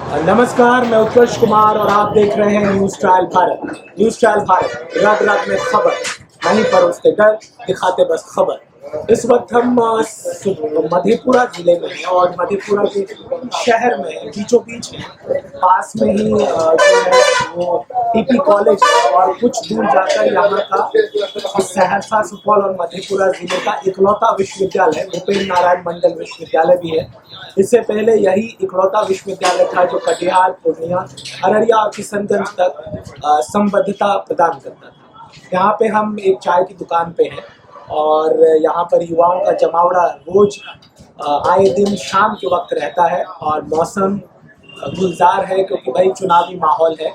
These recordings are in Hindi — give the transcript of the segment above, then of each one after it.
नमस्कार, मैं उत्कर्ष कुमार और आप देख रहे हैं news trial Bharat. News trial Bharat, रात रात में खबर नहीं परोसते डर, दिखाते बस खबर। इस वक्त हम मधेपुरा जिले में हैं और मधेपुरा के शहर में बीचों बीच हैं। पास में ही जो है वो टीपी कॉलेज है और कुछ दूर जाकर यहाँ का सहरसा, सुपौल और मधेपुरा जिले का इकलौता विश्वविद्यालय भूपेन्द्र नारायण मंडल विश्वविद्यालय भी है। इससे पहले यही इकलौता विश्वविद्यालय था जो कटिहार, पूर्णिया, अररिया और किशनगंज तक संबद्धता प्रदान करता था। यहाँ पे हम एक चाय की दुकान पे हैं और यहाँ पर युवाओं का जमावड़ा रोज आए दिन शाम के वक्त रहता है और मौसम गुलजार है क्योंकि भाई चुनावी माहौल है।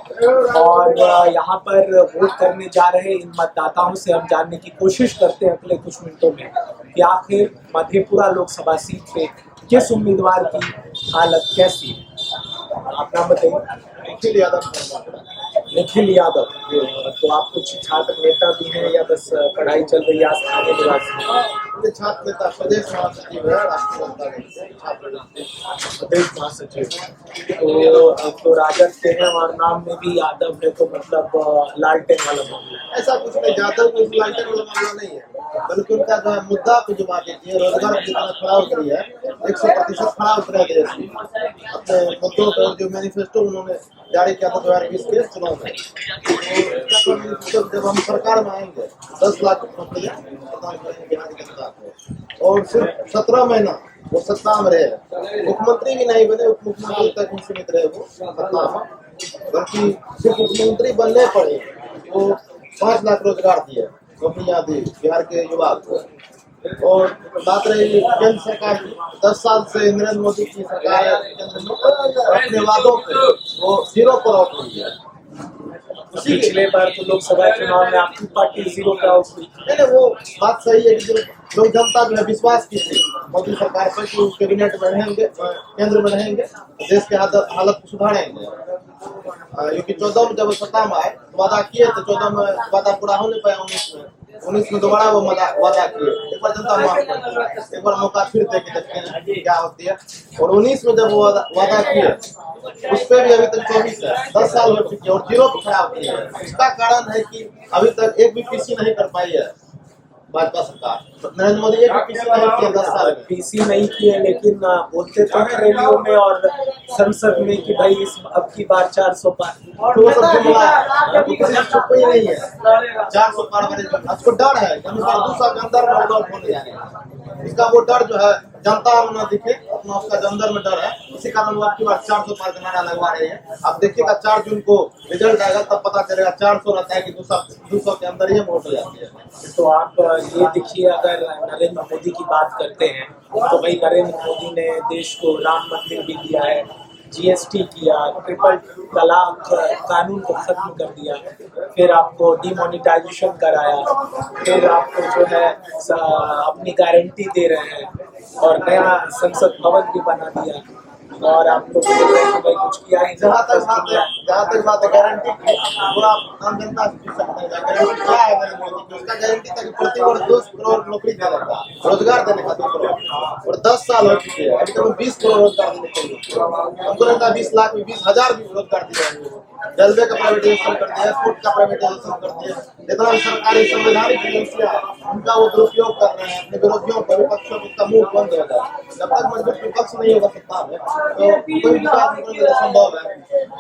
और यहाँ पर वोट करने जा रहे इन मतदाताओं से हम जानने की कोशिश करते हैं अगले कुछ मिनटों में कि आखिर मधेपुरा लोकसभा सीट पे किस उम्मीदवार की हालत कैसी है। आप नाम बताइए। निखिल यादव। निखिल यादव, तो आप कुछ छात्र नेता भी हैं या बस पढ़ाई चल रही है? स्थानीय निवासी छात्र नेता, प्रदेश महासचिव है, राष्ट्रीय जनता दल से छात्र प्रदेश महासचिव। तो राजद के हैं और नाम में भी यादव है, तो मतलब लालटेन वाला मामला है। ऐसा कुछ नहीं, यादव को लालटेन वाला मामला नहीं है, बल्कि उनका जो है मुद्दा को जो बात है रोजगार जितना खड़ा उतरी है 100% खड़ा उतरा है देश में। अपने मुद्दों पर जो मैनिफेस्टो उन्होंने जारी किया था 2020 के चुनाव में, तो जब हम सरकार में आएंगे 10 लाख नौकरियां प्रदान करेंगे बिहार की जनता को। और सिर्फ 17 महीना वो सत्ता में रहे, मुख्यमंत्री भी नहीं बने, उप मुख्यमंत्री तक ही सीमित रहे वो सत्ता में, बल्कि सिर्फ मुख्यमंत्री बनने पड़े वो 5 लाख रोजगार दिए, नौकरियां दी बिहार के युवा को। और बात रही केंद्र सरकार की, 10 साल से नरेंद्र मोदी की सरकार है, केंद्र में अपने वादों पे वो 0 पर आउट हुई है। पिछले बार तो लोकसभा चुनाव में आपकी पार्टी 0 पे आउट हुई। नहीं, वो बात सही है कि जो लोग जनता जो है विश्वास की थी मोदी सरकार पर कि कैबिनेट में रहेंगे, केंद्र में रहेंगे, देश के हालत को सुधारेंगे। क्योंकि 14 में जब सत्ता में आए तो वादा किए थे, 14 में वादा पूरा होने पाया, 19 में दोबारा वो वादा किए। एक बार जनता माफ कर, एक बार मौका फिर दे के देखते हैं क्या होती है। और 19 में जब वो वादा किए उस पर भी अभी तक 24 है, 10 साल हो चुके हैं और 0 पे खड़ा होती है। इसका कारण है कि अभी तक एक भी पीसी नहीं कर पाई है भाजपा सरकार। नरेंद्र मोदी एक भी पीसी नहीं किया 10 साल में। पीसी नहीं किए, लेकिन बोलते तो हैं रैलियों में और संसद में कि भाई इस अब की बार 400 पार। तो वो सब जुमला है, किसी से छुप ही नहीं है। 400 पार वाले आपको डर है, 2 साल के अंदर में डर होने जाएगा। इसका वो डर जो है जनता में न दिखे, अपना उसका जो अंदर में डर है, इसी कारण वो आपकी बार 400 पार का नारा लगवा रहे हैं। आप देखिएगा 4 जून को रिजल्ट आएगा तब पता चलेगा 400 रहता है कि 200 के अंदर ही वोट हो जाती है। तो आप ये देखिए, अगर नरेंद्र मोदी की बात करते हैं तो भाई नरेंद्र मोदी ने देश को राम मंदिर भी दिया है, जीएसटी किया, ट्रिपल तलाक कानून को खत्म कर दिया, फिर आपको डिमोनिटाइजेशन कराया, फिर आपको जो है अपनी गारंटी दे रहे हैं और नया संसद भवन भी बना दिया और आपको भाई कुछ किया ही। जहाँ तक बात है गारंटी की, वो आप आम जनता से पूछ सकते हैं गारंटी क्या है नरेंद्र मोदी की। उसका गारंटी था कि प्रति वर्ष 2 करोड़ नौकरी देने का, रोजगार देने का 2 करोड़, और 10 साल हो चुके हैं, अभी तक 20 करोड़ रोजगार देने चाहिए। हमको लगता है 20 लाख में 20,000 भी रोजगार दिए। रेलवे का प्राइवेटाइजेशन कर दिया, एयरपोर्ट का प्राइवेटाइजेशन कर दिया, जितना भी सरकारी संवैधानिक एजेंसियां उनका वो दुरुपयोग कर रहे हैं अपने विरोधियों पर, विपक्षों को, उसका मुंह बंद हो जाए। जब तक मजबूत विपक्ष नहीं होगा सत्ता में तो कोई विकास नहीं संभव है।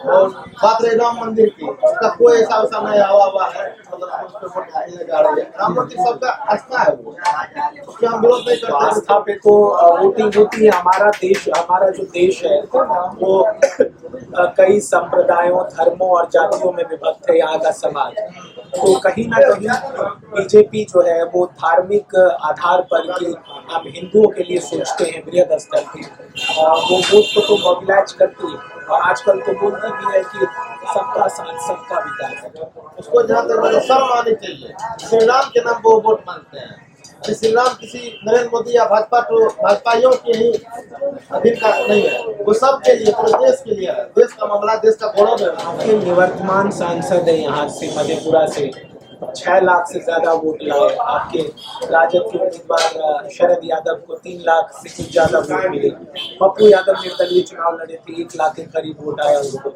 और बात रही राम मंदिर की, उसका कोई ऐसा नहीं हुआ है, मतलब उस पर वोट डालने जा रही है। राम मंदिर सबका आस्था है, वो उसमें हम विरोध नहीं करते। आस्था पे तो वोटिंग होती है। हमारा देश, हमारा जो देश है वो कई संप्रदायों, धर्मों और जातियों में विभक्त है यहाँ का समाज। तो कहीं ना कहीं बीजेपी जो है वो धार्मिक आधार पर कि हम हिंदुओं के लिए सोचते हैं बृहद स्तर पे, वो वोट को तो मोबिलाइज करती है और आजकल तो बोलती भी है कि सबका साथ सबका विकास है। उसको जहाँ तक शर्म आनी चाहिए, श्री राम के नाम वो वोट मांगते हैं। श्री राम किसी नरेंद्र मोदी या भाजपाइयों के ही अधीन का नहीं है, वो सबके लिए, पूरे देश के लिए है। देश का मामला, देश का गौरव है। निवर्तमान सांसद है यहाँ से मधेपुरा से 6 लाख से ज्यादा वोट लाए। आपके राजद के उम्मीदवार शरद यादव को 3 लाख से कुछ ज्यादा वोट मिले। पप्पू यादव निर्दलीय चुनाव लड़े थे, 1 लाख के करीब वोट आया उनको।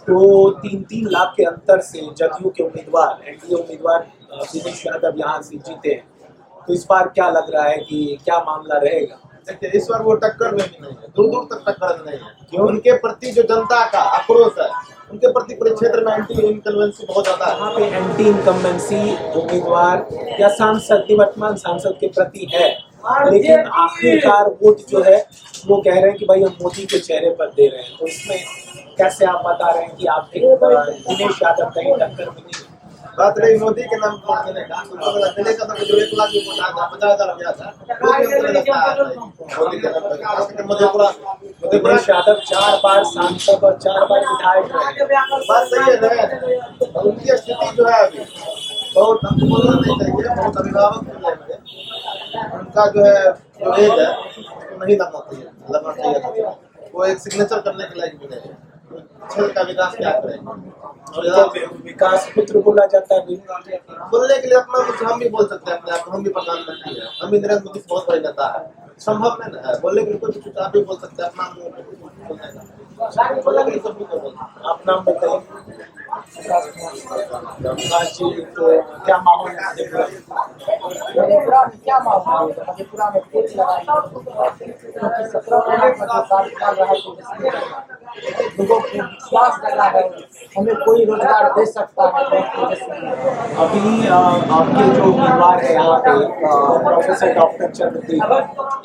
तो 3-3 लाख के अंतर से जदयू के उम्मीदवार, एनडीए उम्मीदवार दिनेश यादव यहाँ से जीते। तो इस बार क्या लग रहा है कि क्या मामला रहेगा? देखिए, इस बार वो टक्कर में भी नहीं है, दूर दूर तक टक्कर में नहीं है। क्यों? उनके प्रति जो जनता का आक्रोश है, उनके प्रति पूरे क्षेत्र में एंटी इनकम्बेंसी बहुत ज्यादा है। यहाँ पे एंटी इनकम्बेंसी उम्मीदवार या सांसद, निवर्तमान सांसद के प्रति है, लेकिन आखिरकार वोट जो है वो कह रहे हैं कि भाई हम मोदी के चेहरे पर दे रहे हैं। तो इसमें कैसे आप बता रहे हैं कि आपके दिनेश यादव कहीं टक्कर में नहीं? बात रही मोदी के नाम पर देने का, तो दिनेश यादव को जो 1 लाख वोट आता, 50,000 गया था, मोदी के नाम पर। मधेपुरा दिनेश यादव 4 बार सांसद और 4 बार विधायक रहे। बात सही है ना, उनकी स्थिति जो है अभी बहुत, हमको बोलना नहीं चाहिए, बहुत अभिभावक हो जाएंगे। उनका जो है जो एज है उसको नहीं लगना चाहिए। वो एक सिग्नेचर करने के लायक भी नहीं है। क्षेत्र का विकास क्या करेंगे? और विकास पुत्र बोला जाता है। बोलने के लिए अपना कुछ हम भी बोल सकते हैं अपने आप को, हम भी प्रधानमंत्री हैं, हम भी नरेंद्र मोदी बहुत बड़ी नेता है, संभव नहीं है। बोलने के लिए कुछ आप भी बोल सकते हैं अपना बोलने का, बोलने के लिए सब भी बोल सकते हैं। आप नाम बताइए। रमदास जी, तो क्या माहौल है मधेपुरा में? मधेपुरा में क्या माहौल है? मधेपुरा में तेज लड़ाई क्योंकि 17 साल चल रहा है, लोगों को विश्वास लगा है हमें कोई रोजगार दे सकता है। अभी आपके जो उम्मीदवार है यहाँ पे प्रोफेसर डॉक्टर चंद्रदेव,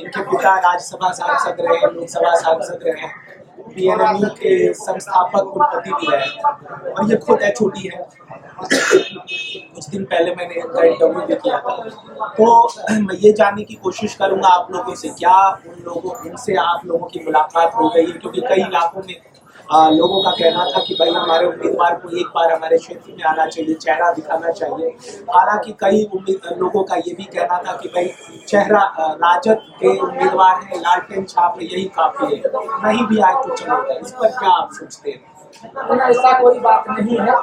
इनके पिता राज्यसभा सांसद रहे, लोकसभा सांसद रहे, पीएनएमयू के संस्थापक कुलपति भी रहे, और ये खुद एचओडी है। कुछ दिन पहले मैंने इनका इंटरव्यू भी किया था। तो मैं ये जानने की कोशिश करूंगा आप लोगों से, क्या उनसे आप लोगों की मुलाकात हो गई है? क्योंकि कई इलाकों में लोगों का कहना था कि भाई हमारे उम्मीदवार को एक बार हमारे क्षेत्र में आना चाहिए, चेहरा दिखाना चाहिए। हालांकि कई लोगों का ये भी कहना था कि भाई चेहरा राजद के उम्मीदवार हैं, लालटेन छाप है, यही काफी है, नहीं भी आए तो चलेगा। इस पर क्या आप सोचते हैं? ऐसा कोई बात नहीं है।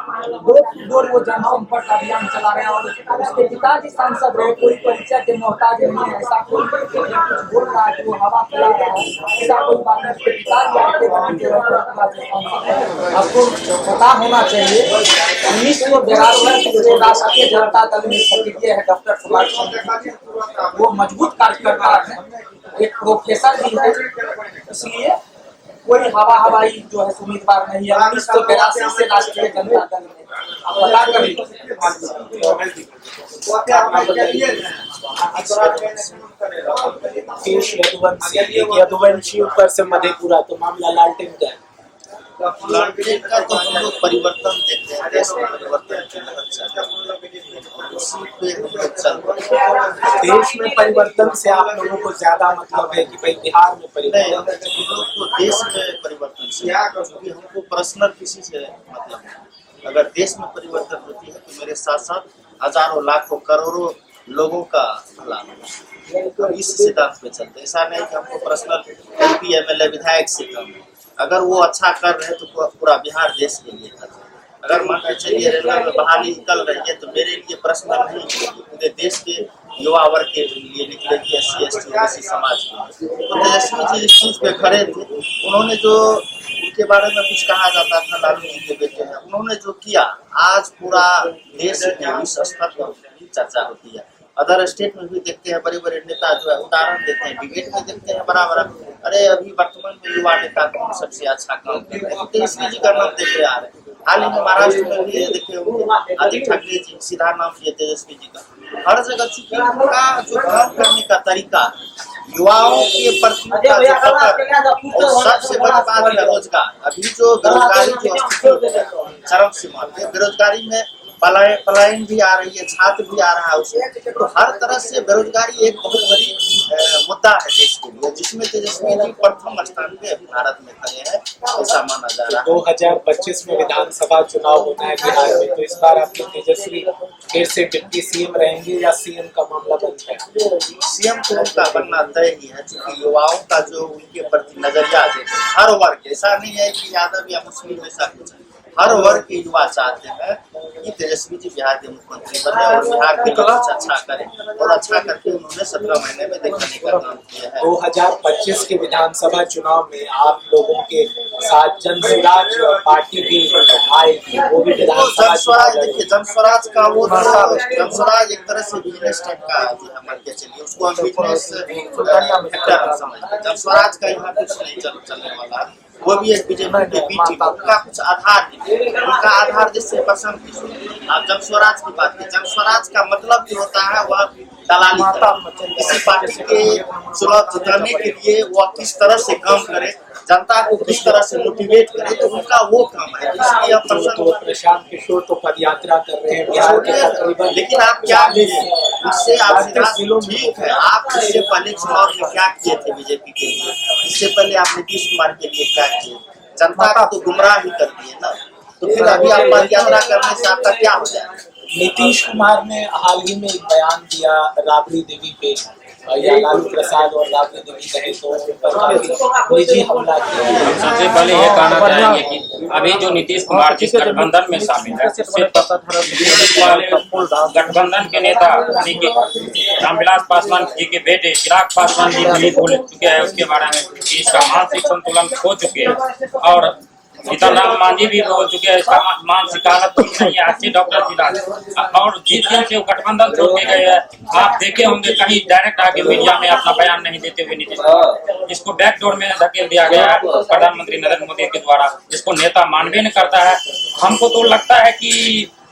डोर वो जनसंपर्क अभियान चला रहे हैं और उसके पिताजी सांसद रहे, कोई परिचय के मोहताज नहीं है। ऐसा कोई कुछ बोल रहा है कि वो हवा फैला रहा है, ऐसा कोई बात नहीं। उसके पिताजी आपको पता होना चाहिए 1992 से राष्ट्रीय जनता दल में सक्रिय है डॉक्टर सुभाष चंद्र जी। वो मजबूत कार्यकर्ता है, एक प्रोफेसर भी है, इसलिए कोई हवाई जो है उम्मीदवार नहीं है। 1982 से राष्ट्रीय जनता दल में आप पता करिए। यदुवंशी ऊपर से मधेपुरा, तो मामला लालटेन का है। लालटेन का तो हम लोग परिवर्तन देखते हैं, देश में परिवर्तन की लहर चल रही है, उसी पे हम लोग चल रहे हैं। देश में परिवर्तन से आप लोगों को ज्यादा मतलब है कि भाई बिहार में परिवर्तन? हम लोग को देश में परिवर्तन से, क्योंकि हमको पर्सनल किसी से मतलब है। अगर देश में परिवर्तन होती है तो मेरे साथ साथ हजारों लाखों करोड़ों लोगों का भला होगा। इस सिद्धांत पे चलते, ऐसा नहीं कि हमको पर्सनल एमपी एमएलए विधायक से कम है। अगर वो अच्छा कर रहे हैं तो पूरा बिहार देश के लिए कर रहे हैं। अगर मान के चलिए रेलवे में बहाली निकल रही है तो मेरे लिए पर्सनल नहीं, पूरे देश के युवा वर्ग के लिए निकलेगी, SC ST ओबीसी समाज के। तो तेजस्वी जी इस चीज पे खड़े थे। उन्होंने जो उनके बारे में कुछ कहा जाता था, लालू जी के बेटे हैं, उन्होंने जो किया आज पूरा देश के विश्व स्तर पर चर्चा होती है। अदर स्टेट में भी देखते हैं, बड़े बड़े नेता जो है उदाहरण देते हैं, डिबेट में देखते हैं बड़ा बड़ा, अरे अभी वर्तमान में युवा नेता कौन सबसे अच्छा काम कर रहे हैं, तेजस्वी जी का नाम देख रहे आ रहे हैं। हाल ही में महाराष्ट्र में भी देखिए आदित्य ठाकरे जी, सीधा नाम लिया तेजस्वी जी का। हर जगह चूंकि उनका जो काम करने का तरीका, युवाओं के प्रति का जो पकड़, और सबसे बड़ी बात है रोजगार। अभी जो बेरोजगारी जो स्थिति है चरम सीमा पे, बेरोजगारी में पलायन भी आ रही है, छात्र भी आ रहा है उसमें, तो हर तरह से बेरोजगारी एक बहुत बड़ी मुद्दा है देश के लिए, जिसमें तेजस्वी जी प्रथम स्थान पे अभी भारत में खड़े हैं, ऐसा माना जा रहा है। 2025 में विधानसभा चुनाव होना है बिहार में, तो इस बार आपके तेजस्वी फिर से डिप्टी सीएम रहेंगे या सीएम का मामला बन जाएगा? सीएम तो उनका बनना तय ही है, क्योंकि युवाओं का जो उनके प्रति नजरिया देते हैं हर वर्ग, ऐसा नहीं है कि यादव या मुस्लिम, ऐसा कुछ हर वर्ग के युवा चाहते हैं कि तेजस्वी जी बिहार के मुख्यमंत्री बने और बिहार के लिए कुछ अच्छा करें, और अच्छा करके उन्होंने 17 महीने में दिखाने का काम किया है। 2025 के विधानसभा चुनाव में आप लोगों के साथ जनस्वराज पार्टी भी आएगी, वो भी विधानसभा जनस्वराज, देखिए जनस्वराज का वो जनस्वराज एक तरह से बिजनेस टाइप का जो है, मान के चलिए उसको हम बिजनेस फैक्टर समझते हैं। जनस्वराज का यहाँ कुछ नहीं चलने वाला, वो भी एक बीजेपी के बीच उनका कुछ आधार नहीं, उनका आधार जिससे पसंद। आप जब स्वराज की बात की, जब स्वराज का मतलब जो होता है वह दलाली, किसी पार्टी के चुनाव जिताने के लिए वह किस तरह से काम करे, जनता को किस तरह से मोटिवेट करे, तो उनका वो काम है। इसलिए तो प्रशांत किशोर तो पद यात्रा कर रहे हैं बिहार के तकरीबन, लेकिन आप क्या उससे ठीक है, आप इससे पहले चुनाव में क्या किए थे बीजेपी के लिए, इससे पहले आप नीतीश कुमार के लिए क्या किए, जनता का तो गुमराह ही कर दिए ना, तो फिर अभी आप पद यात्रा करने से आपका क्या हो जाएगा। नीतीश कुमार ने हाल ही में एक बयान दिया राबड़ी देवी पे, या लालू प्रसाद और राबड़ी देवी कहे तो उन पर काफी निजी हमला किया। सबसे पहले ये कहना चाहेंगे कि अभी जो नीतीश कुमार जिस गठबंधन में शामिल है, उससे पहले गठबंधन के नेता यानी कि रामविलास पासवान जी के बेटे चिराग पासवान जी भी बोल चुके हैं उसके बारे में कि इसका मानसिक संतुलन खो चुके हैं, और सीताराम मांझी भी बोल चुके हैं इसका मानसिक हालत ठीक नहीं है, अच्छे डॉक्टर इलाज। और जिस दिन से वो गठबंधन छोड़ के गए हैं, आप देखे होंगे कहीं डायरेक्ट आके मीडिया में अपना बयान नहीं देते हुए नीतीश कुमार, इसको बैकडोर में धकेल दिया गया है प्रधानमंत्री नरेंद्र मोदी के द्वारा, जिसको नेता मानवे नहीं करता है। हमको तो लगता है कि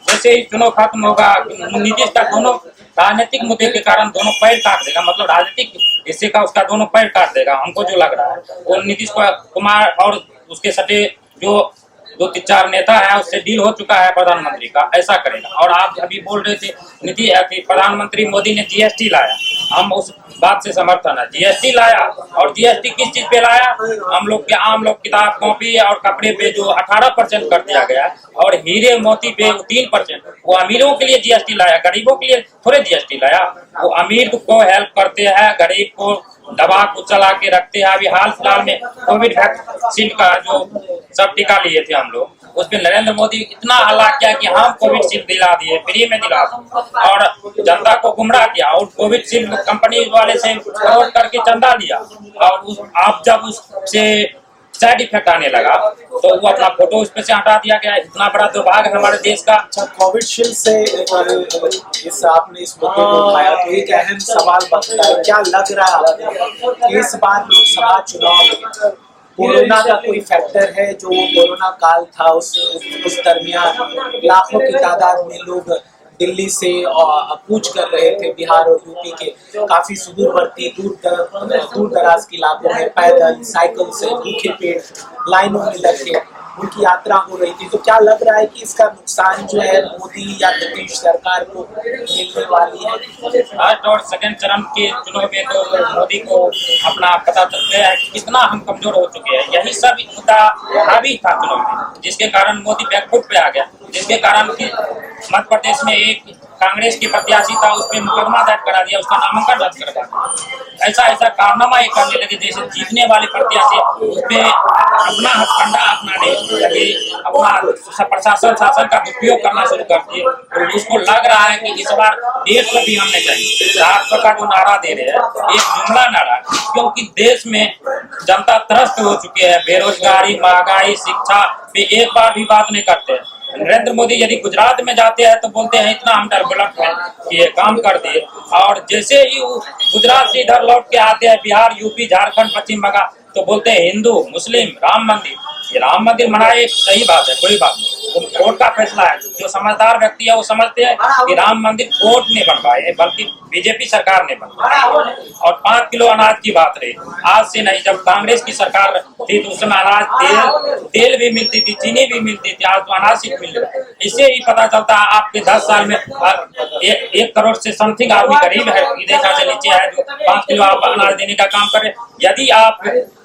जैसे ही चुनाव खत्म होगा, नीतीश का दोनों राजनीतिक मुद्दे के कारण दोनों पैर काट देगा, मतलब राजनीतिक हिस्से का उसका दोनों पैर काट देगा। हमको जो लग रहा है वो नीतीश कुमार और उसके सटे जो 2-4 नेता है उससे डील हो चुका है प्रधानमंत्री का, ऐसा करेगा। और आप अभी बोल रहे थे नीतीश प्रधानमंत्री मोदी ने जीएसटी लाया, हम उस बात से समर्थन है। जीएसटी लाया, और जीएसटी किस चीज पे लाया, हम लोग के आम लोग किताब कॉपी और कपड़े पे जो 18% कर दिया गया, और हीरे मोती पे 3%, वो अमीरों के लिए जीएसटी लाया, गरीबों के लिए थोड़े जीएसटी लाया। वो अमीर को हेल्प करते हैं, गरीब को दबा को चला के रखते हैं। अभी हाल फिलहाल में कोविड वैक्सीन का जो सब टीका लिए थे हम लोग, उस पर नरेंद्र मोदी इतना हल्ला किया कि हम कोविशील्ड दिला दिए, फ्री में दिला दिए, और जनता को गुमराह किया। और कोविशील्ड कंपनी वाले से फॉरवर्ड करके चंदा लिया, और आप जब उससे साइड इफेक्ट आने लगा तो वो अपना फोटो उस पे से हटा दिया गया। इतना बड़ा दुर्भाग्य है हमारे देश का। अच्छा, कोविशील्ड से इस आपने इस मुद्दे को उठाया तो एक अहम सवाल बनता है, क्या लग रहा है कि इस बार लोकसभा चुनाव में कोरोना का कोई फैक्टर है? जो कोरोना काल था उस दरमियान लाखों की तादाद में लोग दिल्ली से कूच कर रहे थे बिहार और यूपी के काफी सुदूरवर्ती दूर दराज के इलाकों में पैदल, साइकिल से, भूखे पेट लाइनों में लग के उनकी यात्रा हो रही थी। तो क्या लग रहा है कि इसका नुकसान जो है मोदी या नीतीश सरकार को मिलने वाली है? फर्स्ट और सेकंड चरण के चुनाव में तो मोदी को अपना पता चल गया है कितना हम कमजोर हो चुके हैं। यही सब मुद्दा हावी था चुनाव में, जिसके कारण मोदी बैकफुट पे आ गया, जिसके कारण की मध्य प्रदेश में एक कांग्रेस की प्रत्याशी था, उस पर मुकदमा दर्ज करा दिया, उसका नामांकन रद्द कर दिया। ऐसा कारनामा ये करने लगे, जैसे जीतने वाले प्रत्याशी उस पर अपना हथकंडा अपनाने लगे, अपना प्रशासन शासन का दुरुपयोग करना शुरू कर दिए। और उसको लग रहा है कि इस बार देश को भी हमने चाहिए 400 का जो नारा दे रहे हैं, एक जुमला नारा, क्योंकि देश में जनता त्रस्त हो चुकी है। बेरोजगारी, महंगाई, शिक्षा पे एक बार भी बात नहीं करते हैं। नरेंद्र मोदी यदि गुजरात में जाते हैं तो बोलते हैं इतना हम डेवलपमेंट किए, काम कर दिए, और जैसे ही गुजरात से इधर लौट के आते हैं बिहार, यूपी, झारखंड, पश्चिम बंगाल, तो बोलते हैं हिंदू, मुस्लिम, राम मंदिर। ये राम मंदिर बनाए सही बात है, कोई बात नहीं, वो कोर्ट का फैसला है। जो समझदार व्यक्ति है वो समझते हैं कि राम मंदिर कोर्ट ने बनवाए, बल्कि बीजेपी सरकार ने बनवाए। और 5 किलो अनाज की बात रही, आज से नहीं, जब कांग्रेस की सरकार थी तो उस समय अनाज तेल भी मिलती थी, चीनी भी मिलती थी, आज तो अनाज ही मिल रहा है। इससे ही पता चलता है आपके 10 साल में 1 करोड़ से समथिंग आदमी गरीब है, रेखा से नीचे है, जो 5 किलो आप अनाज देने का काम करे। यदि आप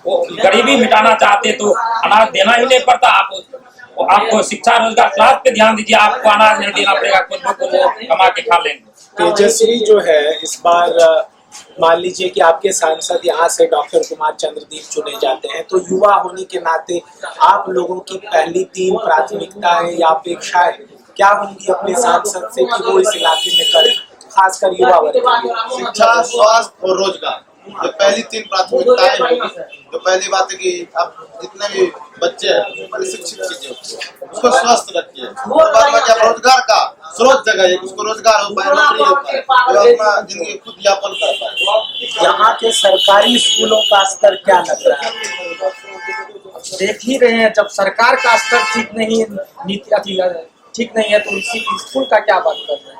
गरीबी मिटाना चाहते तो अनाज देना ही नहीं पड़ता। आपको शिक्षा, रोजगार, क्लास पे ध्यान दीजिए, आपको अनाज नहीं देना पड़ेगा, खुद ब खुद वो कमा के खा लेंगे। तेजस्वी जो है इस बार मान लीजिए कि आपके सांसद यहाँ से डॉक्टर कुमार चंद्रदीप चुने जाते हैं, तो युवा होने के नाते आप लोगों की पहली 3 प्राथमिकताएं या अपेक्षाएं क्या होंगी अपने सांसद से कि वो इस इलाके में करें, खासकर युवा वर्ग के लिए? शिक्षा, स्वास्थ्य और रोजगार, ये पहली 3 प्राथमिकताएं होगी। तो पहली बात है कि आप जितने भी बच्चे हैं पहले शिक्षित कीजिए, उसको स्वस्थ रखिए। और बाद में जब रोजगार का स्रोत जगह है, उसको रोजगार हो पाए, नौकरी हो पाए, तो अपना जिंदगी खुद यापन कर पाए। यहाँ के सरकारी स्कूलों का स्तर क्या लग रहा है? देख ही रहे हैं, जब सरकार का स्तर ठीक नहीं है, नीति ठीक नहीं है, तो इसी स्कूल का क्या बात कर रहे हैं?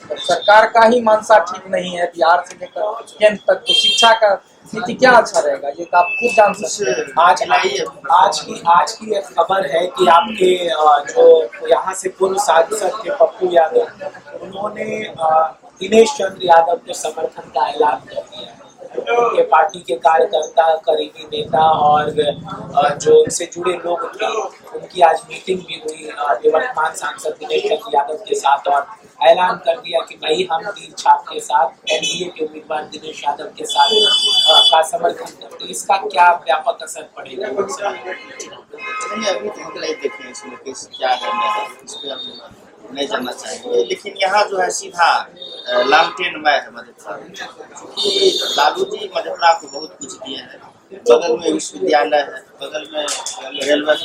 जब सरकार का ही मानसा ठीक नहीं है बिहार से लेकर केंद्र तक, तो शिक्षा का नीति क्या अच्छा रहेगा, ये तो आप खुद जान सकते हैं। आज की एक खबर है कि आपके जो यहाँ से पूर्व सांसद थे पप्पू यादव, उन्होंने दिनेश चंद्र यादव के समर्थन का ऐलान कर दिया है। उनके पार्टी के कार्यकर्ता, करीबी नेता और जो उनसे जुड़े लोग थे, उनकी आज मीटिंग भी हुई निवर्तमान सांसद दिनेश चंद्र यादव के साथ, और ऐलान कर दिया कि भाई हम तीर छाप के साथ एनडीए के उम्मीदवार दिनेश यादव के साथ का समर्थन करते हैं। इसका क्या व्यापक असर पड़ेगा? अभी तक नहीं देखे इसमें क्या है, इस पर हम नहीं जानना चाहेंगे। लेकिन यहाँ जो है सीधा लालटेन मय है मधेपुरा। लालू जी मधेपुरा को बहुत कुछ दिए हैं, बगल में विश्वविद्यालय है, बगल में रेलवे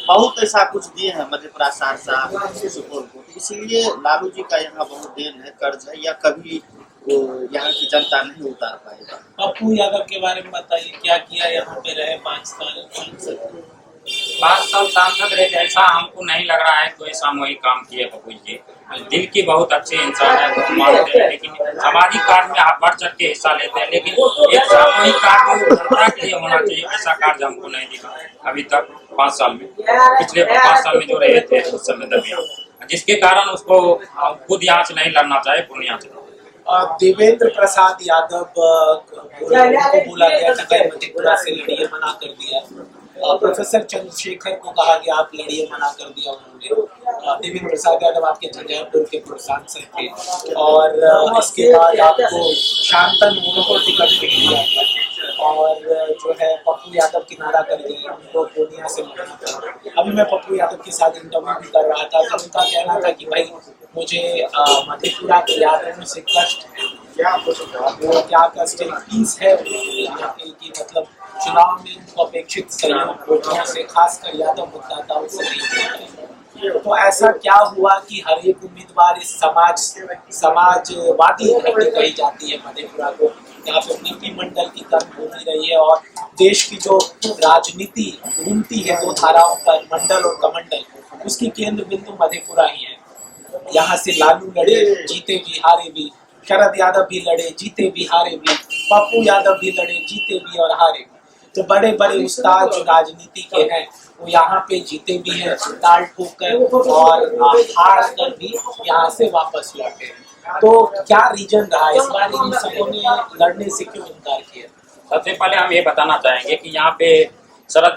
बहुत ऐसा कुछ दिए हैं मधेपुरा, सहरसा, सुपौल को। इसीलिए लालू जी का यहाँ बहुत देन है, कर्ज है, या कभी यहाँ की जनता नहीं उतार पाएगा। पप्पू यादव के बारे में बताइए, क्या किया यहाँ पे रहे 5 साल? 5 साल सांसद रहे, ऐसा हमको नहीं लग रहा है कोई सामूहिक काम किए पप्पू जी। दिल की बहुत अच्छे इंसान है, बहुत मानते हैं, लेकिन सामाजिक कार्य में आप बढ़ चढ़ के हिस्सा लेते हैं, लेकिन एक सामूहिक कार्य जनता के लिए होना चाहिए, ऐसा कार्य हमको नहीं दिखा अभी तक 5 साल में। पिछले 5 साल में जो रहे थे उस समय दरमियान, जिसके कारण उसको खुद यहाँ से नहीं लड़ना चाहे, पूर्णिया से। देवेंद्र प्रसाद यादव को बोला गया था मधेपुरा से लड़िए, मना कर दिया। प्रोफेसर चंद्रशेखर को कहा गया आप लड़िए, मना कर दिया उन्होंने। देवेंद्र प्रसाद यादव आपके झंझारपुर के पूर्व सांसद थे, और इसके बाद आपको शांतन को टिकट मिल दिया था, और जो है पप्पू यादव किनारा कर गए, उनको पूर्णिया से लड़ना था। अभी मैं पप्पू यादव के साथ इंटरव्यू भी कर रहा था, तो उनका कहना था कि भाई मुझे मधेपुरा के यादवों से कष्ट है। वो क्या कष्ट है? पीस है यहाँ पे कि मतलब चुनाव में उनको अपेक्षित सहयोग वोटों से, खासकर यादव मतदाताओं से नहीं मिला। तो ऐसा क्या हुआ कि हर एक उम्मीदवार इस समाजवादी घटी कही जाती है मधेपुरा को? यहाँ पे नीति मंडल की कमी होती रही है, और देश की जो राजनीति घूमती है 2 धाराओं पर, मंडल और कमंडल, उसकी केंद्र बिंदु मधेपुरा ही है। यहाँ से लालू लड़े, जीते भी हारे भी, शरद यादव भी लड़े, जीते भी हारे भी, पप्पू यादव भी लड़े, जीते भी और हारे भी। तो बड़े बड़े उस्ताद जो राजनीति के हैं वो यहाँ पे जीते भी हैं ताल ठोक कर, और हार कर भी यहाँ से वापस लौटे। तो क्या रीजन रहा इस बार इन सबों ने लड़ने से क्यों इनकार किया? सबसे पहले हम ये बताना चाहेंगे कि यहाँ पे शरद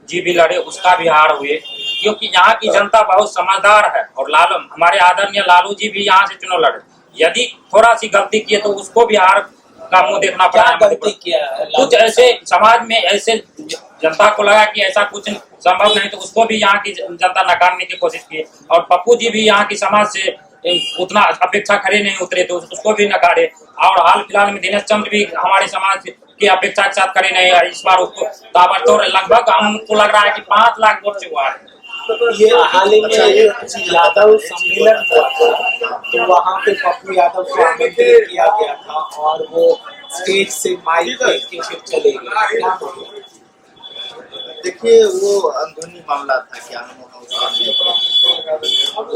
जी भी लड़े, उसका भी हार हुए, क्योंकि यहाँ की जनता बहुत समझदार है, और लालू हमारे आदरणीय लालू जी भी यहाँ से चुनाव लड़े। यदि थोड़ा सी गलती किए तो उसको भी हार का मुंह देखना पड़ा। गलती किया कुछ ऐसे समाज में ऐसे जनता को लगा कि ऐसा कुछ संभव नहीं, तो उसको भी यहाँ की जनता नकारने की कोशिश की, और पप्पू जी भी यहाँ की समाज से उतना अपेक्षा खड़े नहीं उतरे, तो उसको भी नकारे। और हाल फिलहाल में दिनेश चंद्र भी हमारे समाज की अपेक्षा के साथ खड़े नहीं है, इस बार उसको ताबड़तोड़ लगभग हमको लग रहा है कि 5 लाख वोट से हुआ है। ये हाल ही में यादव सम्मेलन हुआ था, तो वहाँ पे पप्पू यादव को आमंत्रित किया गया था, और वो स्टेज से माइक देख के फिर चले गए। देखिए वो अंदरूनी मामला था, क्या हम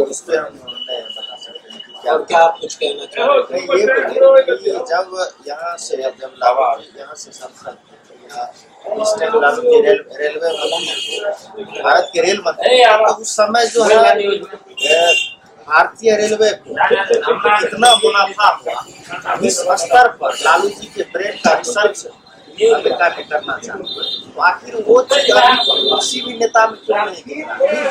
उस पर हम नहीं बता सकते हैं कि क्या आप कुछ कहना चाह रहे हैं? ये बोले कि जब यहाँ से यहाँ से सांसद लालू जी रेलवे मंत्री, भारत के रेल मंत्री, तो उस समय जो है भारतीय रेलवे को कितना मुनाफा हुआ, इस स्तर पर लालू जी के ब्रेन का रिसर्च अमेरिका में करना चाहते हैं। तो आखिर वो चीज अभी किसी भी नेता में क्यों नहीं दिख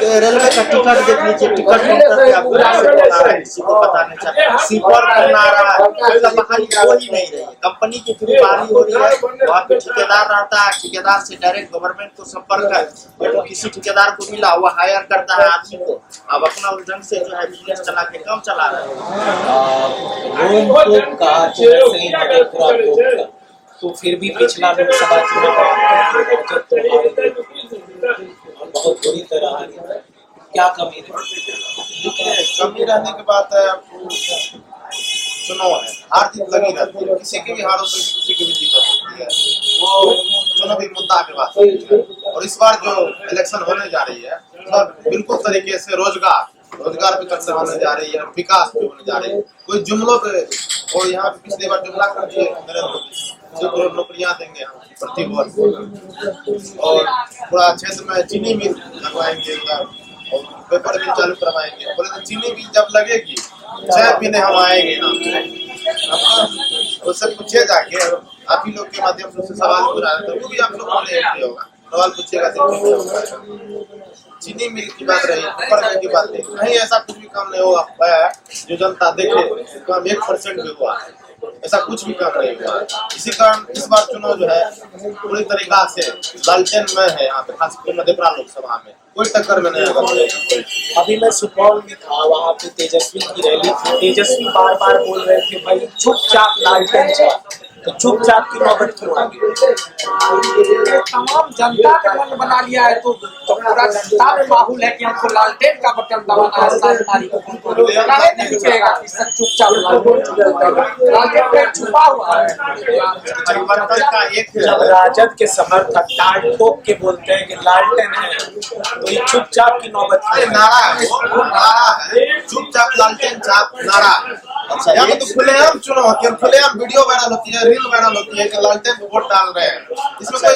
रेलवे का टिकट देख लीजिए, टिकट मिलकर आपको बना रहा है, किसी को पता नहीं चला। सीपॉल बना रहा है, मतलब बहाली हो ही नहीं रही है। कंपनी के थ्रू बहाली हो रही है, वहाँ पे ठेकेदार रहता है, ठेकेदार से डायरेक्ट गवर्नमेंट को संपर्क है। तो किसी ठेकेदार को मिला, वो हायर करता है आदमी को, अब अपना उस ढंग से जो है बिजनेस चला के काम चला रहा है। तो फिर भी पिछला लोकसभा चुनाव बहुत बुरी तरह हारी, क्या कमी रही? कमी रहने के बाद चुनाव है, हार जीत लगी रहती है, किसी की भी हार होती है, किसी की भी जीत होती है, वो चुनावी मुद्दा के बात है। और इस बार जो इलेक्शन होने जा रही है सब बिल्कुल तरीके से रोजगार पे चर्चा होने जा रही है, विकास पे होने जा रही है, कोई जुमलों पे। और यहाँ पे पिछली बार जुमला कर दिए नरेंद्र मोदी, 2 करोड़ नौकरियां देंगे प्रति वर्ष, और पूरा क्षेत्र में चीनी मिल लगवाएंगे और पेपर मिल चालू करवाएंगे। बोले तो चीनी मिल जब लगेगी चाय पीने हम आएंगे ना, उससे पूछे जाके आप ही लोग के माध्यम से सवाल पूछा रहे थे, वो भी आप लोग को नहीं होगा, सवाल पूछेगा। चीनी मिल की बात रही, पेपर की बात नहीं, ऐसा कुछ भी काम नहीं होगा जो जनता देखे, काम 1% भी हुआ, ऐसा कुछ भी काम नहीं हुआ। इसी कारण इस बार चुनाव जो है पूरी तरीका से लालटेन में है यहाँ पे, खासकर मधेपुरा लोकसभा में कोई टक्कर में नहीं होगा। अभी मैं सुपौल में था, वहाँ पे तेजस्वी की रैली थी। तेजस्वी बार बार बोल रहे थे भाई चुपचाप लालटेन चला, तो चुपचाप की नौबत क्यों आ गई? तमाम जनता का मन बना लिया है, तो पूरा जनता में माहौल है कि हमको लालटेन का बटन दबाना है 7 तारीख को। नहीं कहेगा कि सब चुपचाप लालटेन पे छुपा हुआ है। परिवर्तन का एक जब राजद के समर्थक टाल ठोक के बोलते हैं कि लालटेन है, तो ये चुपचाप की नौबत नारा है, वो नारा है, चुपचाप लालटेन चाप नारा। अच्छा, यहाँ तो खुलेआम चुनाव होती है, खुलेआम वीडियो वायरल होती है, रील वायरल होती है कि लालटेन को वोट डाल रहे हैं, इसमें कोई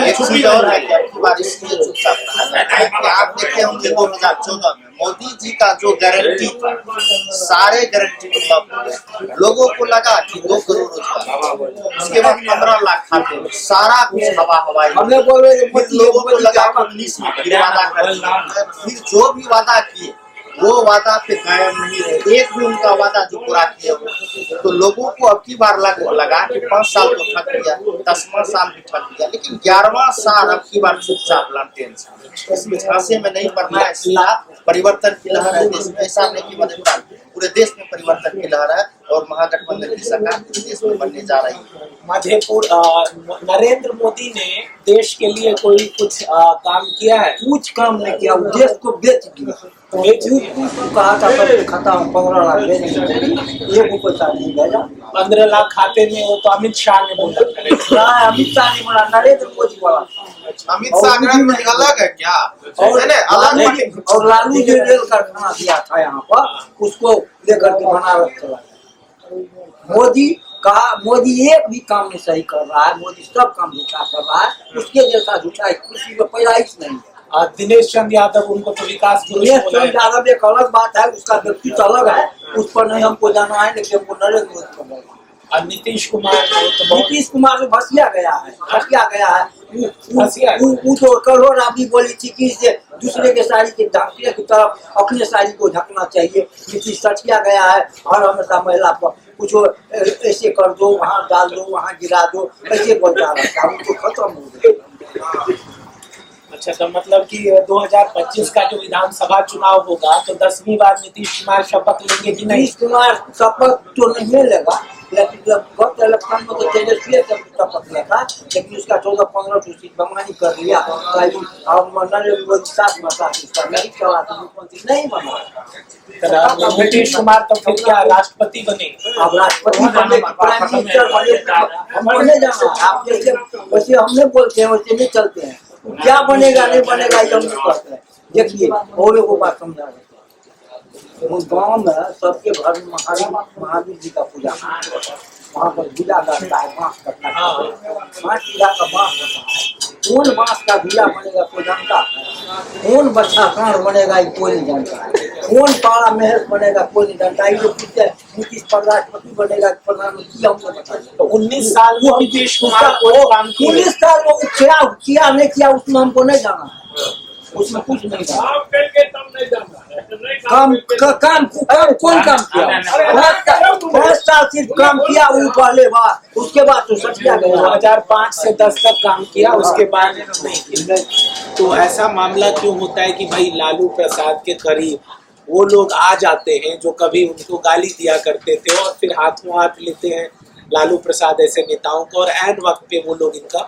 एक चीज और है कि आपकी बात इसलिए चुपचाप रहा जाता है कि आप देखिए होंगे 2014 में मोदी जी का जो गारंटी था, सारे गारंटी मतलब लोगों को लगा कि 2 करोड़ रोजगार, उसके बाद 15 लाख खाते, सारा कुछ हवाई। हमने बोले लोगों को लगा 19 में फिर वादा कर, फिर जो भी वादा किए वो वादा पे कायम नहीं रहे, एक भी उनका वादा जो पूरा किया हो। तो लोगों को अब की बार लगा कि 5 साल तो ठग गया, 10वां साल भी ठग गया, लेकिन 11वां साल अब की बार चुपचाप लालटेन से इसमें झांसे में नहीं पड़ना है। सीधा परिवर्तन की लहर है देश में, ऐसा नहीं कि मधेपुरा पूरे देश में परिवर्तन की लहर है और महागठबंधन की सरकार पूरे देश में बनने जा रही है। मधेपुरा नरेंद्र मोदी ने देश के लिए कोई कुछ काम किया है? कुछ काम नहीं किया, देश को बेच दिया। कहा था खाता 15 लाख दे देंगे, एक पैसा नहीं भेजा। 15 लाख खाते में, वो तो अमित शाह ने बोला। अमित शाह ने बोला, नरेंद्र मोदी बोला। अमित शाह गृह अलग है क्या? और लालू जो रेल कारखाना दिया था यहाँ पर, उसको लेकर के बनारस चला गया। मोदी एक भी काम नहीं सही कर रहा है, मोदी सब काम झूठा कर रहा है, उसके जैसा झूठा कृषि में पैदाइश नहीं। दिनेश चंद्र यादव, उनको तो विकास यादव एक अलग बात है, उसका व्यक्तित्व अलग है, उस पर नहीं हमको जाना है, लेकिन हमको नरेंद्र मोदी को बोलना। और नीतीश कुमार तो भसिया गया है। वो तो करोड़ों राबड़ी बोली थी कि दूसरे के साड़ी के ढांकने की तरफ अपने साड़ी को ढकना चाहिए। नीतीश सचिया गया है और हमेशा महिला पर कुछ ऐसे कर दो, वहाँ डाल दो, वहाँ गिरा दो, ऐसे बोलता रहता है, उनको खत्म हो गया। अच्छा, तो मतलब कि 2025 का जो विधानसभा चुनाव होगा तो 10वीं बार नीतीश कुमार शपथ लेंगे कि नहीं? नीतीश कुमार शपथ तो नहीं लेगा, लेकिन जब गत इलेक्शन में तो तेजस्वी शपथ लेगा, लेकिन उसका 14-15 सीट बंगानी कर लिया। नरेंद्र मोदी 7 उसका नहीं चला, तो मुख्यमंत्री नहीं बना। नीतीश कुमार तो फिर क्या राष्ट्रपति बने? अब राष्ट्रपति बने, प्राइम मिनिस्टर बने, हमको नहीं जाना। आप जैसे वैसे हमने बोलते हैं वैसे नहीं चलते हैं। क्या बनेगा नहीं बनेगा ये हम नहीं कहते हैं। देखिए और एक बात समझा देते हैं, गाँव में सबके घर में महावीर जी का पूजा, वहाँ पर झूला लगता है, बांस कटना है, 5 बीघा का बांस होता है। कौन बांस का झूला बनेगा कोई जानता है? कौन बच्चा कांड बनेगा कोई नहीं जानता है। कौन पारा महल बनेगा कोई नहीं जानता। ये पूछते हैं नीतीश राष्ट्रपति बनेगा प्रधानमंत्री, हमको बता दें। तो 19 साल में नीतीश कुमार कोई काम किए? 19 साल में क्या नहीं किया उसमें हमको नहीं जाना, उसमें कुछ नहीं था। काम कौन काम किया? 5 साल सिर्फ काम किया वो पहले बार, उसके बाद तो सच गया। 2005 से 10 तक काम किया, उसके बाद नहीं किया। तो ऐसा मामला क्यों होता है कि भाई लालू प्रसाद के करीब वो लोग आ जाते हैं जो कभी उनको गाली दिया करते थे और फिर हाथों हाथ लेते हैं लालू प्रसाद ऐसे नेताओं को, और ऐन वक्त पे वो लोग इनका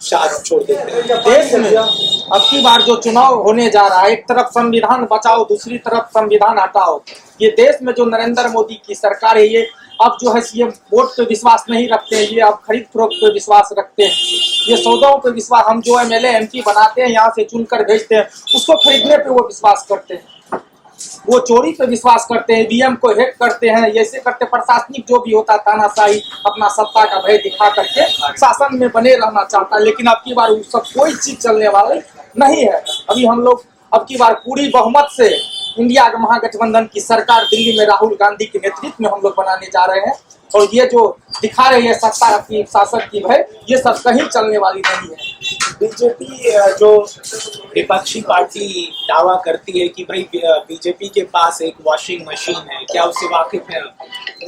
साथ छोड़ देते हैं। देश में अब की बार जो चुनाव होने जा रहा है, एक तरफ संविधान बचाओ, दूसरी तरफ संविधान हटाओ। ये देश में जो नरेंद्र मोदी की सरकार है, ये अब जो है ये वोट पे विश्वास नहीं रखते हैं, ये अब खरीद फरोख्त पे विश्वास रखते हैं। ये सौदाओं पे विश्वास, हम जो MLA MP बनाते हैं यहाँ से चुनकर भेजते हैं, उसको खरीदने पे वो विश्वास करते हैं। वो चोरी पे विश्वास करते हैं, EVM को हैक करते हैं, ऐसे करते। प्रशासनिक जो भी होता तानाशाही अपना सत्ता का भय दिखा करके शासन में बने रहना चाहता है, लेकिन अब की बार वो सब कोई चीज चलने वाली नहीं है। अभी हम लोग अब की बार पूरी बहुमत से इंडिया महागठबंधन की सरकार दिल्ली में राहुल गांधी के नेतृत्व में हम लोग बनाने जा रहे हैं, और ये जो दिखा रही है सत्ता की शासन की भय, ये सब कहीं चलने वाली नहीं है। बीजेपी जो विपक्षी पार्टी दावा करती है कि भाई बीजेपी के पास एक वॉशिंग मशीन है, क्या उससे वाकिफ है?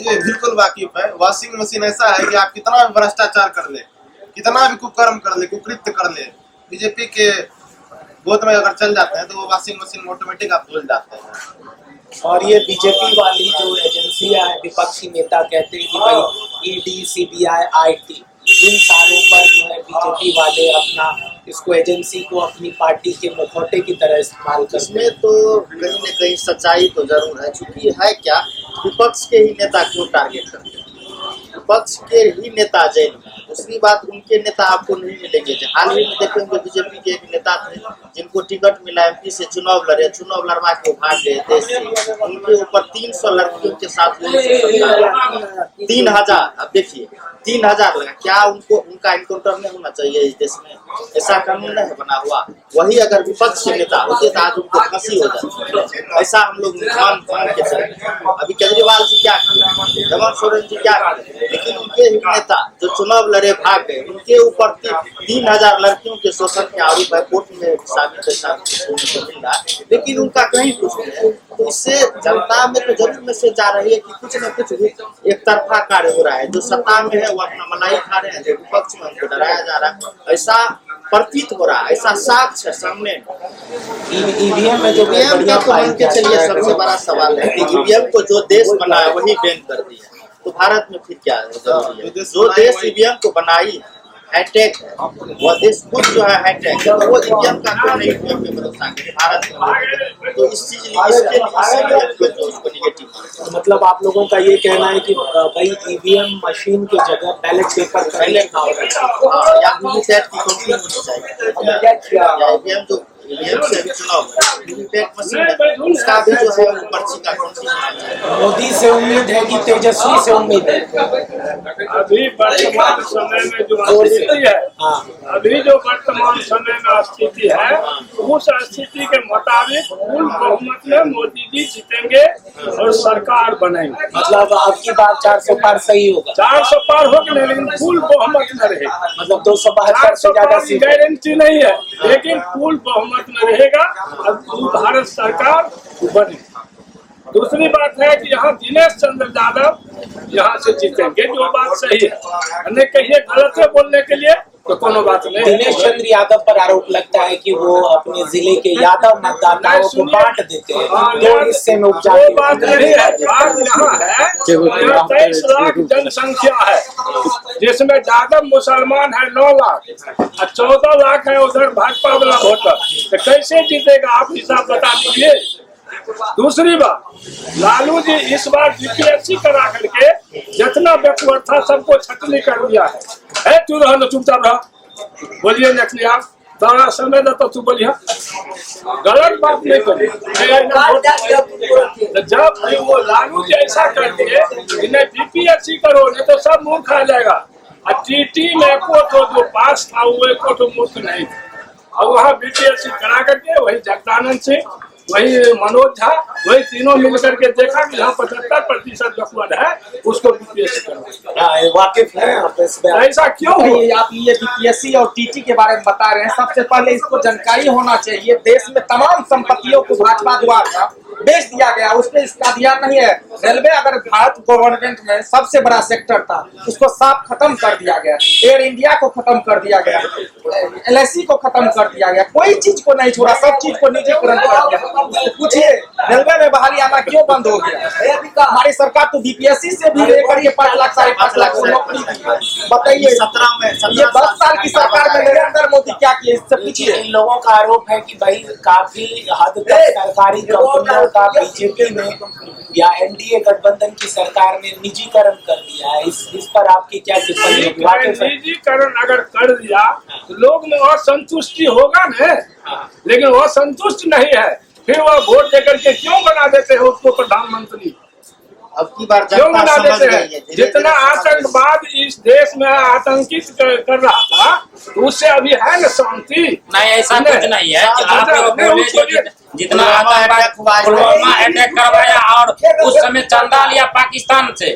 ये बिल्कुल वाकिफ है। वॉशिंग मशीन ऐसा है कि आप कितना भी भ्रष्टाचार कर ले, कितना भी कुकर्म कर ले, कुकृत्य कर ले, बीजेपी के गोद में अगर चल जाते हैं तो वो वॉशिंग मशीन ऑटोमेटिक आप धुल जाते हैं। और ये बीजेपी वाली जो एजेंसियां हैं, विपक्षी नेता कहते हैं कि भाई ED, CBI, IT इन सारों पर जो है बीजेपी वाले अपना इसको एजेंसी को अपनी पार्टी के मुखौटे की तरह इस्तेमाल करते इसमें हैं। तो कहीं न कहीं सच्चाई तो जरूर है, क्योंकि है क्या, विपक्ष के ही नेता क्यों टारगेट करते हैं? विपक्ष के ही नेता जेल में। दूसरी बात, उनके नेता आपको नहीं मिलेंगे। हाल ही में देखेंगे बीजेपी के एक नेता थे जिनको टिकट मिला, MP से चुनाव लड़े, चुनाव लड़वा के भाग गए देश से। उनके ऊपर 300 लड़कियों के साथ 3000, अब देखिए 3000 लगा। क्या उनका इनकाउंटर नहीं होना चाहिए इस देश में? ऐसा कानून नहीं बना हुआ। वही अगर विपक्ष के नेता होते तो आज उनको फांसी हो जाती। ऐसा हम लोग मान के चले। अभी केजरीवाल जी क्या कर, हेमंत सोरेन जी क्या कर, लेकिन उनके ही नेता जो चुनाव लड़े भाग गए, उनके ऊपर 3000 लड़कियों के शोषण के आरोप है, कोर्ट में साबित है, लेकिन उनका कहीं कुछ नहीं है। तो इससे जनता में तो जरूर मैसेज जा रही है कि कुछ न कुछ भी एक तरफा कार्य हो रहा है। जो सत्ता में है वो अपना मलाई खा रहे हैं, जो विपक्ष में उनको डराया जा रहा है, ऐसा प्रतीत हो रहा है, ऐसा साक्ष्य है सामने। EVM में जो EVM का तो मान के चलिए सबसे बड़ा सवाल है कि EVM को जो देश बनाया वही बैन कर दिया, तो भारत में फिर क्या जरूरी है? जो देश EVM को बनाई हाईटेक है, वह देश खुद जो है हाईटेक है, वो EVM का क्यों नहीं EVM पे भरोसा करे भारत में? तो इस चीज इसके लिए जो उसको निगेटिव। तो मतलब आप लोगों का ये कहना है कि भाई EVM मशीन की जगह बैलेट पेपर पहले या वीवीपैट की कंपनी होनी चाहिए, या EVM जो EVM से भी चुनाव वीवीपैट मशीन है, उसका भी जो है पर्ची का कंपनी होना चाहिए। मोदी से उम्मीद है कि तेजस्वी से उम्मीद है? अभी वर्तमान समय में जो स्थिति है, अभी जो वर्तमान समय में स्थिति है, उस स्थिति के मुताबिक फुल बहुमत में मोदी जी जीतेंगे और सरकार बनेंगे। मतलब आपकी बात 400 पार सही होगा? 400 पार हो गए, लेकिन फुल बहुमत में रहेगा। मतलब 272 से 400 ज्यादा पार की सीट गारंटी नहीं है, लेकिन फुल बहुमत में रहेगा और भारत सरकार बनेगी। दूसरी बात है कि यहाँ दिनेश चंद्र यादव यहाँ से जीतेंगे, जो बात सही है। नहीं कहिए गलत है बोलने के लिए तो कोनो बात नहीं। दिनेश चंद्र यादव पर आरोप लगता है कि वो अपने जिले के यादव मतदाताओं को बांट देते हैं, दो हिस्से में उपजा वो बात नहीं है। बात यहाँ है, 23 लाख जनसंख्या है, जिसमें यादव मुसलमान है 9 लाख और 14 लाख है उधर भाजपा वाला वोटर, तो कैसे जीतेगा आप हिसाब बता दीजिए। दूसरी बात, लालू जी इस बार BPSC करा करके जितना बैकवर्ड था सबको छटनी कर दिया है। तू रह लो, चुपचाप रह, बोलिए नकली आप सारा समय देता, तू बोलिए गलत बात नहीं करिए। जब वो लालू जी ऐसा कर दिए कि नहीं BPSC करो, नहीं तो सब मुंह खा जाएगा। और TT में को तो जो पास था वो को तो मुफ्त नहीं था, और वहाँ BPSC करा करके वही जगदानंद सिंह वही मनोज झा, वही तीनों मिलकर के देखा कि यहाँ 75% गठबंध है, उसको बीपीएससी करना। वाकिफ है आप इस पे? ऐसा क्यों हुआ? नहीं, आप ये बीपीएससी और टीटी के बारे में बता रहे हैं। सबसे पहले इसको जानकारी होना चाहिए, देश में तमाम संपत्तियों को भाजपा द्वारा बेच दिया गया, उसमें इसका ध्यान नहीं है। रेलवे अगर भारत गवर्नमेंट में सबसे बड़ा सेक्टर था, उसको साफ खत्म कर दिया गया। एयर इंडिया को खत्म कर दिया गया, LIC को खत्म कर दिया गया, कोई चीज को नहीं छोड़ा, सब चीज को निजीकरण कर दिया। पूछिए रेलवे में बहाली आना क्यों बंद हो गया? हमारी सरकार तो बीपीएससी से भी लेकर के 5 लाख 5.5 लाख को नौकरी दी। बताइए 17 में ये 10 साल की सरकार में नरेंद्र मोदी क्या किए? इससे पूछिए। इन लोगों का आरोप है कि भाई काफी हद तक सरकारी कंपनियों का बीजेपी में या एनडीए गठबंधन की सरकार ने निजीकरण कर दिया है। इस पर आपकी क्या टिप्पणी है? निजीकरण अगर कर दिया तो लोग में और संतुष्टि होगा न, लेकिन वो संतुष्ट नहीं है, फिर वो वोट देकर के क्यों बना देते हैं उसको प्रधानमंत्री? अब की बार क्यों जनता बना समझ देते गई हैं? है। जितना आतंकवाद इस देश में आतंकित कर रहा था, उससे अभी है न शांति। नहीं, ऐसा कुछ नहीं है। आप लोग बोले जो जितना आतंकवाद पुलवामा अटैक करवाया और उस समय चंदा लिया पाकिस्तान से,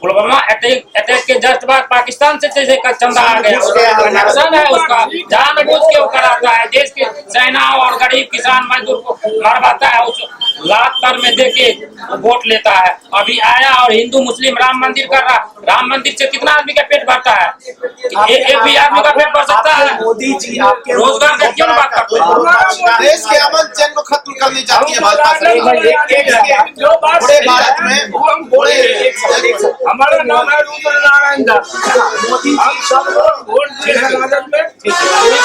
पुलवामा अटैक के जस्ट बाद पाकिस्तान से जैसे का चंदा आ गया, कनेक्शन है उसका, जानबूझ के वो कराता है। देश के सेना और गरीब किसान मजदूर को मरवाता है, उस लात कर में दे के वोट लेता है। अभी आया और हिंदू मुस्लिम राम मंदिर कर रहा, राम मंदिर से कितना आदमी का पेट भरता है? एक भी आदमी का पेट भर सकता है? मोदी जी आपके रोजगार का क्यों बात करते हैं? देश के अमन चैन को खत्म करनी चाहती है भाजपा जो बात पूरे सही भारत है, में वो हम बोले। हमारा नाम है रुद्र नारायण दास। हम सब लोग वोट दिए हैं राजद में, इस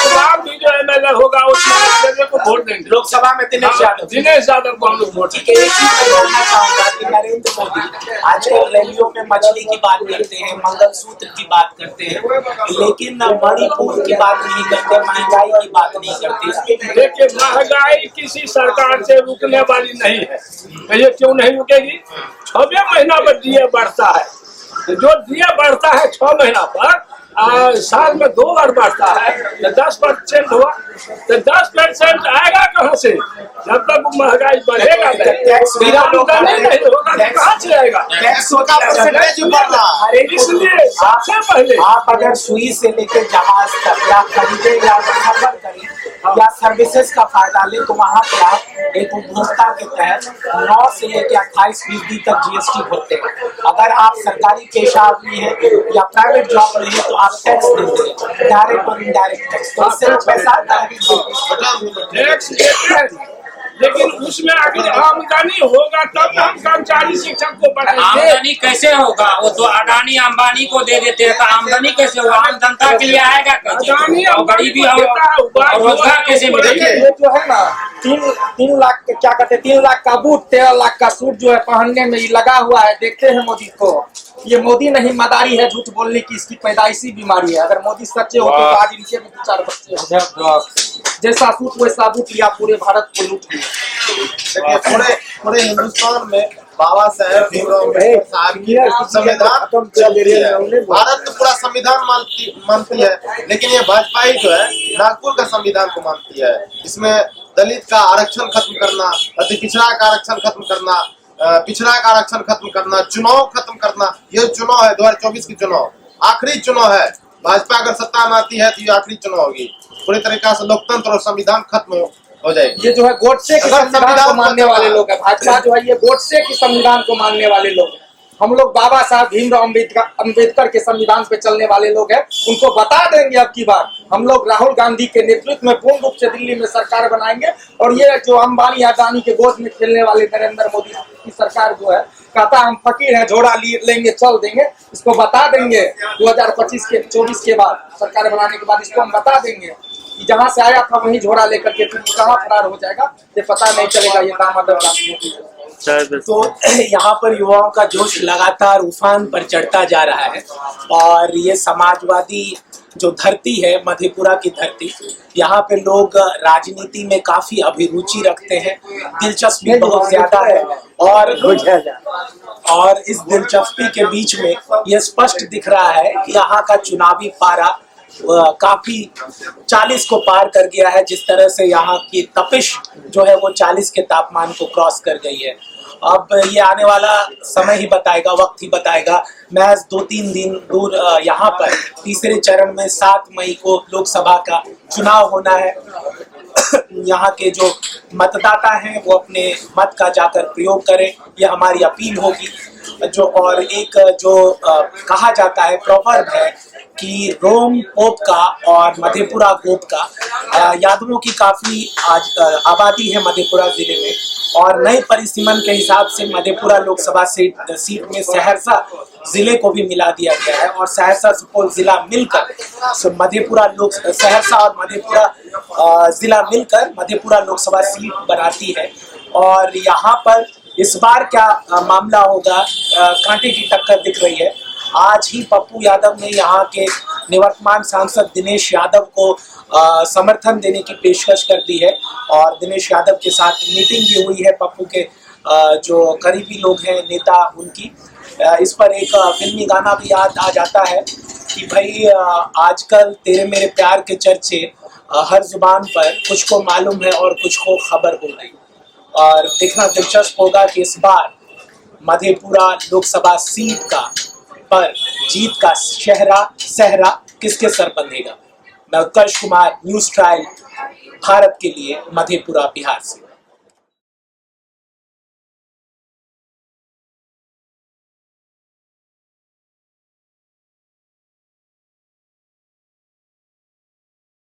बार भी जो MLA होगा उसमें MLA को वोट देंगे। लोकसभा में दिनेश यादव को हम लोग वोट ठीक है। एक चीज मैं जानना चाहूंगा कि नरेंद्र मोदी आजकल रैलियों में मछली की बात करते हैं, मंगलसूत्र की बात करते हैं, लेकिन मणिपुर की बात नहीं करते, महंगाई की बात नहीं करते। देखिए, महंगाई किसी सरकार से रुकने वाली नहीं है। तो ये क्यों नहीं रुकेगी? 6वें महीना पर दिए बढ़ता है, तो जो दिए बढ़ता है 6 महीना पर, साल में 2 बार बढ़ता है, तो 10% हुआ, तो 10% आएगा कहाँ से? जब तक महंगाई बढ़ेगा नहीं, आमदनी नहीं होगा तो कहाँ से आएगा? टैक्स का परसेंटेज बढ़ रहा है। इसलिए सबसे पहले आप अगर सुई से लेकर जहाज तक या खरीदे या सफर करें या सर्विसेज का फायदा ले, तो वहाँ पे आप एक उपभोक्ता के तहत 9 से लेकर 28% तक GST भरते हैं। अगर आप सरकारी पेशा आदमी है या प्राइवेट जॉब में है तो आप टैक्स देते हैं, डायरेक्ट और इनडायरेक्ट टैक्स। तो इससे पैसा आता है। टैक्स देते हैं, लेकिन उसमें आखिर आमदनी होगा तब हम कर्मचारी शिक्षक को बढ़ाएंगे। आमदनी कैसे होगा? वो तो अडानी अंबानी को दे देते हैं, तो आमदनी कैसे होगा? आम जनता के लिए आएगा कैसे? और गरीबी और रोजगार कैसे मिलेगा? ये जो है ना 3 लाख क्या कहते हैं, 3 लाख का बूट 13 लाख का सूट जो है पहनने में लगा हुआ है। देखते हैं मोदी को, ये मोदी नहीं मदारी है झूठ बोलने की, इसकी पैदाइशी बीमारी है। अगर मोदी सच्चे होते तो आज इनके भी 2-4 बच्चे होते। जैसा सूट वैसा बूट लिया, पूरे भारत को लूट लिया। देखिए पूरे हिंदुस्तान में बाबा साहेब भीमराव अम्बेडकर साहब की संविधान चलती है। भारत तो पूरा संविधान मानती है, लेकिन ये भाजपा ही जो है नागपुर का संविधान को मानती है। इसमें दलित का आरक्षण खत्म करना, अति पिछड़ा का आरक्षण खत्म करना, पिछड़ा का आरक्षण खत्म करना, चुनाव खत्म करना। ये चुनाव है 2024 की चुनाव, आखिरी चुनाव है। भाजपा अगर सत्ता में आती है तो ये आखिरी चुनाव होगी। पूरी तरीका से लोकतंत्र और संविधान खत्म हो जाएगी। ये जो है गोडसे के संविधान को मानने वाले लोग हैं। भाजपा जो है ये गोडसे के संविधान को मानने वाले लोग हैं। हम लोग बाबा साहब भीमराव अम्बेडकर के संविधान पे चलने वाले लोग हैं। उनको बता देंगे अब की बार हम लोग राहुल गांधी के नेतृत्व में पूर्ण रूप से दिल्ली में सरकार बनाएंगे। और ये जो अंबानी अडानी के गोद में खेलने वाले नरेंद्र मोदी की सरकार जो है, कहता हम फकीर हैं, झोड़ा लेंगे चल देंगे, इसको बता देंगे 2024 के बाद सरकार बनाने के बाद इसको हम बता देंगे कि जहाँ से आया था वहीं झोड़ा लेकर के कहाँ फरार हो जाएगा, ये पता नहीं चलेगा। ये दामोदर गांधी। तो यहाँ पर युवाओं का जोश लगातार उफान पर चढ़ता जा रहा है और ये समाजवादी जो धरती है, मधेपुरा की धरती, यहाँ पे लोग राजनीति में काफी अभिरुचि रखते हैं, दिलचस्पी बहुत ज्यादा है। और इस दिलचस्पी के बीच में ये स्पष्ट दिख रहा है कि यहाँ का चुनावी पारा काफी 40 को पार कर गया है। जिस तरह से यहाँ की तपिश जो है वो 40 के तापमान को क्रॉस कर गई है। अब ये आने वाला समय ही बताएगा, वक्त ही बताएगा। महज 2-3 दिन दूर यहाँ पर तीसरे चरण में 7 मई को लोकसभा का चुनाव होना है। यहाँ के जो मतदाता हैं वो अपने मत का जाकर प्रयोग करें, ये हमारी अपील होगी। जो और एक जो कहा जाता है, प्रोवर्ब है कि रोम पोप का और मधेपुरा गोप का। यादवों की काफी आज आबादी है मधेपुरा जिले में, और नए परिसीमन के हिसाब से मधेपुरा लोकसभा सीट में सहरसा जिले को भी मिला दिया गया है, और सहरसा सुपौल जिला मिलकर सहरसा और मधेपुरा जिला मिलकर मधेपुरा लोकसभा सीट बनाती है। और यहाँ पर इस बार क्या मामला होगा, कांटे की टक्कर दिख रही है। आज ही पप्पू यादव ने यहाँ के निवर्तमान सांसद दिनेश यादव को समर्थन देने की पेशकश कर दी है, और दिनेश यादव के साथ मीटिंग भी हुई है पप्पू के जो करीबी लोग हैं, नेता उनकी। इस पर एक फिल्मी गाना भी याद आ जाता है कि भाई आजकल तेरे मेरे प्यार के चर्चे हर जुबान पर, कुछ को मालूम है और कुछ को खबर हो गई। और देखना दिलचस्प होगा कि इस बार मधेपुरा लोकसभा सीट का पर जीत का सहरा किसके सर बंधेगा। मैं उत्कर्ष कुमार, न्यूज़ ट्रायल भारत के लिए, मधेपुरा बिहार से।